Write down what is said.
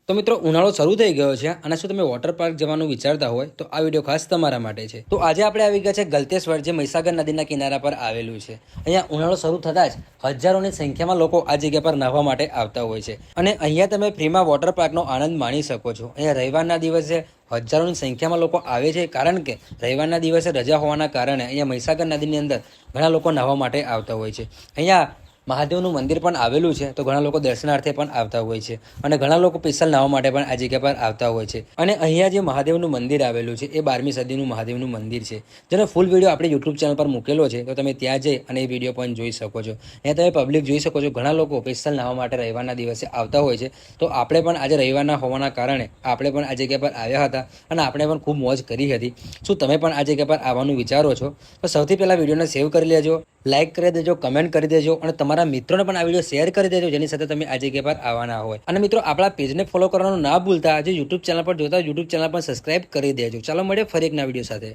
તો મિત્રો ઉનાળો શરૂ થઈ ગયો છે અને શું તમે વોટર પાર્ક જવાનું વિચારતા હોય તો આ વિડીયો ખાસ તમારા માટે છે। તો આજે આપણે આવી ગયા છે ગલતેશ્વર, જે મહીસાગર નદીના કિનારા પર આવેલું છે। અહીંયા ઉનાળો શરૂ થતાં જ હજારોની સંખ્યામાં લોકો આ જગ્યા પર નહાવા માટે આવતા હોય છે અને અહીંયા તમે ફ્રીમાં વોટર પાર્કનો આનંદ માણી શકો છો। અહીંયા રવિવારના દિવસે હજારોની સંખ્યામાં લોકો આવે છે, કારણ કે રવિવારના દિવસે રજા હોવાના કારણે અહીંયા મહીસાગર નદીની અંદર ઘણા લોકો નહાવા માટે આવતા હોય છે। અહીંયા મહાદેવનું મંદિર પણ આવેલું છે, તો ઘણા લોકો દર્શનાર્થે પણ આવતા હોય છે અને ઘણા લોકો સ્પેશિયલ નાહવા માટે પણ આ જગ્યા પર આવતા હોય છે। અને અહીંયા જે મહાદેવનું મંદિર આવેલું છે એ 12મી સદીનું મહાદેવનું મંદિર છે, જેનો ફૂલ વિડીયો આપણે યુટ્યુબ ચેનલ પર મૂકેલો છે, તો તમે ત્યાં જઈ અને એ વિડીયો પણ જોઈ શકો છો। અહીંયા તમે પબ્લિક જોઈ શકો છો, ઘણા લોકો સ્પેશિયલ નાહવા માટે રવિવારના દિવસે આવતા હોય છે। તો આપણે પણ આજે રવિવારના હોવાના કારણે આપણે પણ આ જગ્યા પર આવ્યા હતા અને આપણે પણ ખૂબ મોજ કરી હતી। શું તમે પણ આ જગ્યા પર આવવાનું વિચારો છો? તો સૌથી પહેલાં વિડીયોને સેવ કરી લેજો, લાઇક કરી દેજો, કમેન્ટ કરી દેજો અને તમારા મિત્રોને પણ આ વિડીયો શેર કરી દેજો, જેની સાથે તમે આ જગ્યા પર આવવાના હોય। અને મિત્રો, આપણા પેજને ફોલો કરવાનું ના ભૂલતા, જે યુટ્યુબ ચેનલ પર જોતા યુટ્યુબ ચેનલ પર સબસ્ક્રાઇબ કરી દેજો। ચાલો મળીએ ફરી એક નવા વિડીયો સાથે।